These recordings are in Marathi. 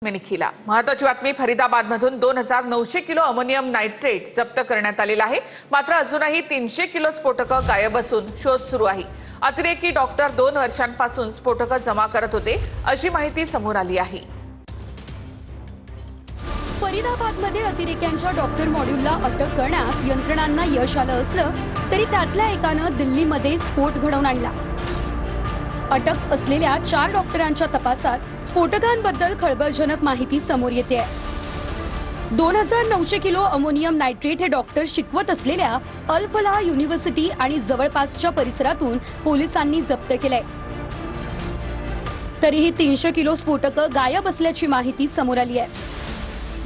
निखिला महत्वाची बातमी फरीदाबादमधून 2900 किलो अमोनियम नायट्रेट जप्त करण्यात आलेला आहे। मात्र अजूनही 300 किलो स्फोटकं गायब असून शोध सुरू आहे। अतिरेकी डॉक्टर 2 वर्षांपासून स्फोटकं जमा करत होते अशी माहिती समोर आली आहे। फरीदाबादमध्ये अतिरेक्यांच्या डॉक्टर मॉड्यूलला अटक करण्यात यंत्रणांना यश आलं असलं तरी त्यातल्या एकानं दिल्लीमध्ये स्फोट घडवून आणला। अटक असलेल्या 4 डॉक्टरांच्या तपासात स्फोटकांबद्दल खळबळजनक माहिती समोर येते। 2900 किलो अमोनियम नायट्रेट हे डॉक्टर शिकवत असलेल्या अल फलाह युनिव्हर्सिटी आणि जवळपासच्या परिसरातून पोलिसांनी जप्त केलंय। तरीही 300 किलो स्फोटकं गायब असल्याची माहिती समोर आली आहे।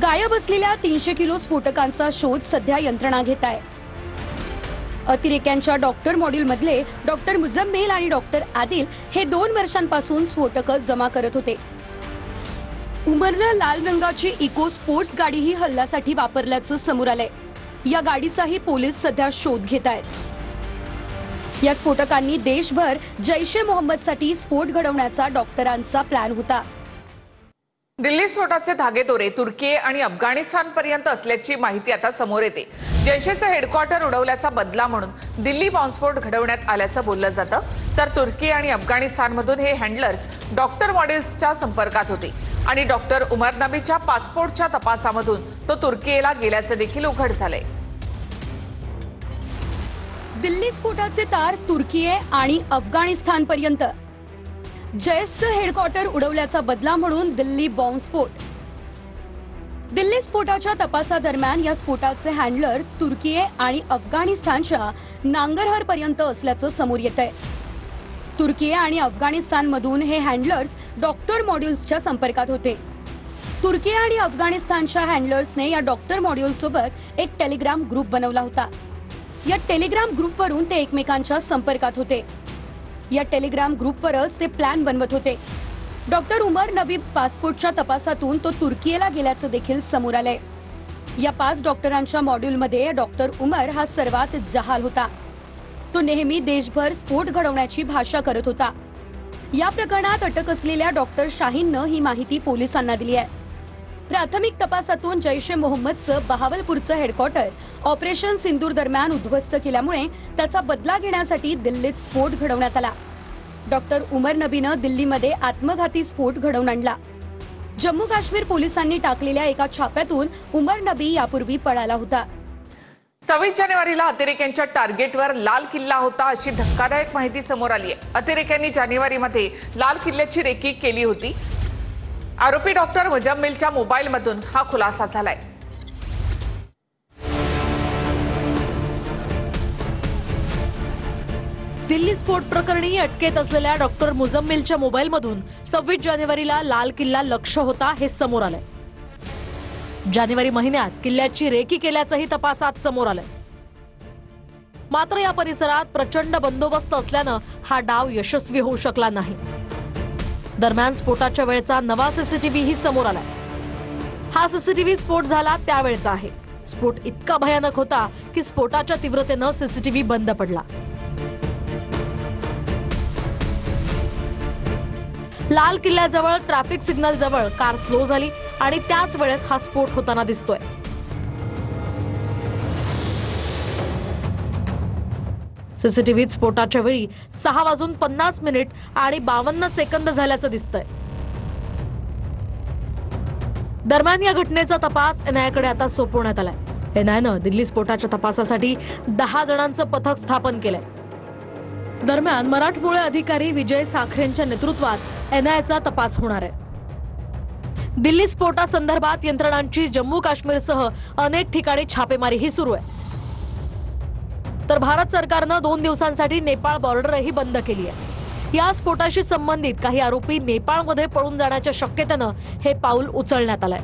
गायब असलेल्या 300 किलो स्फोटकांचा शोध सध्या यंत्रणा घेत आहे। अतिरेक्यांच्या डॉक्टर मॉड्यूल मधले डॉक्टर मुजम्मिल आणि डॉक्टर आदिल हे 2 वर्षांपासून स्फोटकं जमा करत होते। उमरनं लाल रंगाची इको स्पोर्ट्स गाडीही हल्ल्यासाठी वापरल्याचं समोर आलंय। या गाडीचाही पोलीस सध्या शोध घेत आहेत। या स्फोटकांनी देशभर जैश ए मोहम्मदसाठी स्फोट घडवण्याचा डॉक्टरांचा प्लॅन होता। दिल्ली स्फोटाचे धागेदोरे तुर्की आणि अफगाणिस्तानपर्यंत असल्याची माहिती आता समोर येते। जैशेचं हेडक्वार्टर उडवल्याचा बदला म्हणून दिल्ली बॉम्बस्फोट घडवण्यात आल्याचं बोललं जातं। तर तुर्की आणि अफगाणिस्तानमधून हे हँडलर्स डॉक्टर मॉड्यूल्सच्या संपर्कात होते आणि डॉक्टर उमर नबीच्या पासपोर्टच्या तपासामधून तो तुर्कीला गेल्याचं देखील उघड झालंय। दिल्ली स्फोटाचे तार तुर्की आणि अफगाणिस्तानपर्यंत। जैशचं हेडक्वार्टर उडवल्याचा बदला म्हणून दिल्ली बॉम्बस्फोट। दिल्ली स्फोटाच्या तपासादरम्यान या स्फोटाचे हँडलर तुर्की आणि अफगाणिस्तानच्या नांगरहर पर्यंत असल्याचं समोर येतंय। तुर्की आणि अफगाणिस्तानमधून हे हँडलर्स डॉक्टर मॉड्यूल्सच्या संपर्कात होते। तुर्की आणि अफगाणिस्तानच्या हँडलर्सने या डॉक्टर मॉड्यूल सोबत एक टेलिग्राम ग्रुप बनवला होता। या टेलिग्राम ग्रुपवरून ते एकमेकांच्या संपर्कात होते। या टेलिग्राम ग्रुपवरच ते प्लॅन बनवत होते। डॉक्टर उमर नबी पासपोर्टच्या तपासातून तो तुर्कीला गेल्याचं देखील समोर आलंय। या 5 डॉक्टरांच्या मॉड्यूलमध्ये डॉक्टर उमर हा सर्वात जहाल होता। तो नेहमी देशभर स्फोट घडवण्याची भाषा करत होता। या प्रकरणात अटक असलेल्या डॉक्टर शाहीननं ही माहिती पोलिसांना दिली आहे। प्राथमिक तपासातून जैश ए मोहम्मदचं बहावलपूरचं हेडक्वार्टर ऑपरेशन सिंदूर दरम्यान उद्ध्वस्त केल्यामुळे त्याचा बदला घेण्यासाठी दिल्लीत स्फोट घडवण्यात आला। डॉक्टर उमर नबीनं दिल्लीमध्ये आत्मघाती स्फोट घडवून आणला। जम्मू काश्मीर पोलिसांनी टाकलेल्या एका छाप्यातून उमर नबी यापूर्वी पळाला होता। 26 जानेवारीला अतिरेक्यांच्या टार्गेटवर लाल किल्ला होता अशी धक्कादायक माहिती समोर आली आहे। अतिरेक्यांनी जानेवारीमध्ये लाल किल्ल्याची रेकी केली होती। आरोपी डॉक्टर मुजम्मिलच्या मोबाईलमधून हा खुलासा झालाय। दिल्ली स्फोट प्रकरणी अटकेत असलेल्या डॉक्टर मुजम्मिलच्या मोबाईलमधून 26 जानेवारीला लाल किल्ला लक्ष्य होता हे समोर आलंय। जानेवारी महिन्यात किल्ल्याची रेकी केल्याचंही तपासात समोर आलंय। मात्र या परिसरात प्रचंड बंदोबस्त असल्यानं हा डाव यशस्वी होऊ शकला नाही। दरम्यान स्फोटाच्या वेळचा नवा सीसीटीव्ही समोर आलाय। हा सीसीटीव्ही स्फोट झाला त्यावेळचा आहे। स्फोट इतका भयानक होता की स्फोटाच्या तीव्रतेनं सीसीटीव्ही बंद पडला। लाल किल्ल्याजवळ ट्रॅफिक सिग्नल जवळ कार स्लो झाली आणि त्याच वेळेस हा स्फोट होताना दिसतोय। सीसीटीव्हीत स्फोटाच्या वेळी 6:50 आणि 52 सेकंद झाल्याचं दिसतंय। दरम्यान या घटनेचा तपास एनआयकडे आता सोपवण्यात आलाय। एनआयनं दिल्ली स्फोटाच्या तपासासाठी 10 जणांचं पथक स्थापन केलंय। दरम्यान मराठमोळे अधिकारी विजय साखरेंच्या नेतृत्वात एनआयचा तपास होणार आहे। दिल्ली स्फोटासंदर्भात यंत्रणांची जम्मू काश्मीरसह अनेक ठिकाणी छापेमारीही सुरू आहे। तर भारत सरकारनं 2 दिवसांसाठी नेपाळ बॉर्डरही बंद केली आहे। या स्फोटाशी संबंधित काही आरोपी नेपाळमध्ये पळून जाण्याच्या शक्यतेनं हे पाऊल उचलण्यात आलंय।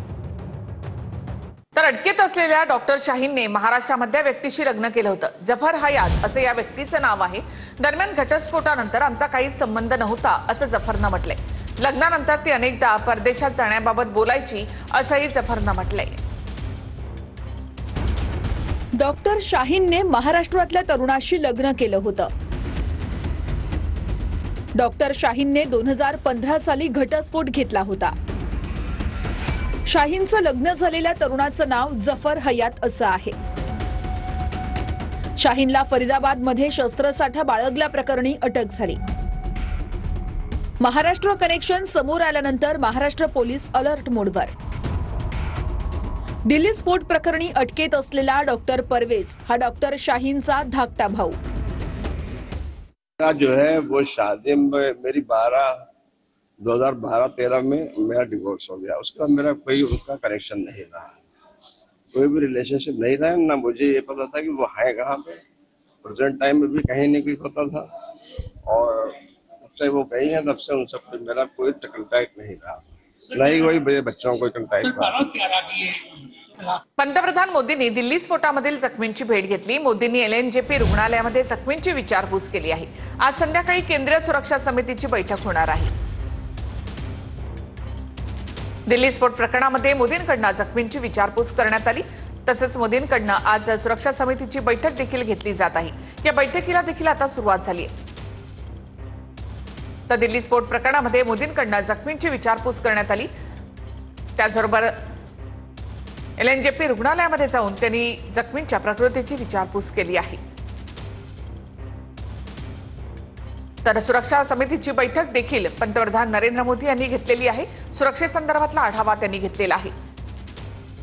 तर अटकेत असलेल्या डॉक्टर शाहीनने महाराष्ट्रामधल्या व्यक्तीशी लग्न केलं होतं। जफर हयात असं या व्यक्तीचं नाव आहे। दरम्यान घटस्फोटानंतर आमचा काहीच संबंध नव्हता असं जफरनं म्हटलंय। लग्नानंतर ती अनेकदा परदेशात जाण्याबाबत बोलायची असंही जफरनं म्हटलंय। डॉक्टर शाहीनने महाराष्ट्रातल्या तरुणाशी लग्न केलं होतं। डॉक्टर शाहीनने 2015 साली घटस्फोट घेतला होता। शाहीनचं लग्न झालेल्या तरुणाचं नाव जफर हयात असं आहे. शाहीनला फरीदाबादमध्ये शस्त्रसाठा बाळगल्याप्रकरणी अटक झाली. महाराष्ट्र कनेक्शन समोर आल्यानंतर महाराष्ट्र पोलीस अलर्ट मोडवर. दिल्ली स्फोट प्रकरणी अटकेत असलेला डॉक्टर परवेज हा डॉक्टर शाहीनचा धाकटा भाऊ. जो है वो शादी में मेरी 2012-13 में मेरा डिवोर्स हो गया. उसका मेरा कोई उसका कनेक्शन नहीं रहा, कोई भी रिलेशनशिप नहीं रहा. ना मुझे ये पता था कि वो है कहाँ पे. प्रेजेंट टाइम में भी कहीं नहीं कुछ होता था, और जब से वो गई है तब से उन सब मेरा कोई कंटैक्ट नहीं रहा. नहीं कोई मेरे बच्चों को कंटॅक्ट. पंतप्रधान मोदींनी दिल्ली स्फोटामधील जखमींची भेट घेतली. मोदींनी LNJP रुग्णालयामध्ये जखमींची विचारपूस केली आहे. आज संध्याकाळी केंद्रीय सुरक्षा समितीची बैठक होणार आहे. दिल्ली स्फोट प्रकरणामध्ये मोदींकडून जखमींची विचारपूस करण्यात आली. तसंच मोदींकडून आज सुरक्षा समितीची बैठक देखील घेतली जात आहे. या बैठकीला देखील आता सुरुवात झाली आहे. तर दिल्ली स्फोट प्रकरणामध्ये मोदींकडून जखमींची विचारपूस करण्यात आली. त्याचबरोबर LNJP रुग्णालयामध्ये जाऊन त्यांनी जखमींच्या प्रकृतीची विचारपूस केली आहे. तर सुरक्षा समितीची बैठक देखील पंतप्रधान नरेंद्र मोदी यांनी घेतलेली आहे. सुरक्षेसंदर्भातला आढावा त्यांनी घेतलेला आहे.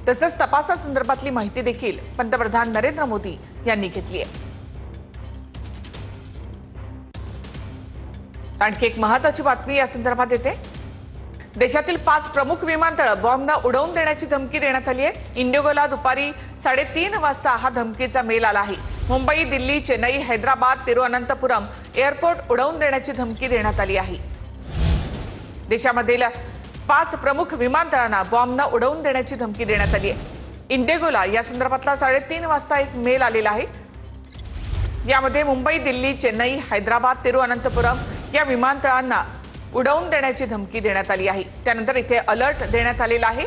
तसंच तपासासंदर्भातली माहिती देखील पंतप्रधान नरेंद्र मोदी यांनी घेतली आहे. आणखी एक महत्त्वाची बातमी या संदर्भात येते. देशातील 5 प्रमुख विमानतळ बॉम्बनं उडवून देण्याची धमकी देण्यात आली आहे. इंडिगोला दुपारी 3:30 वाजता हा धमकीचा मेल आला आहे. मुंबई, दिल्ली, चेन्नई, हैदराबाद, तिरुअनंतपुरम एअरपोर्ट उडवून देण्याची धमकी देण्यात आली आहे. देशामधील 5 प्रमुख विमानतळांना बॉम्बनं उडवून देण्याची धमकी देण्यात आली आहे. इंडिगोला या संदर्भातला 3:30 वाजता एक मेल आलेला आहे. यामध्ये मुंबई, दिल्ली, चेन्नई, हैदराबाद, तिरुअनंतपुरम या विमानतळांना उडवून देण्याची धमकी देण्यात आली आहे. त्यानंतर इथे अलर्ट देण्यात आलेला आहे.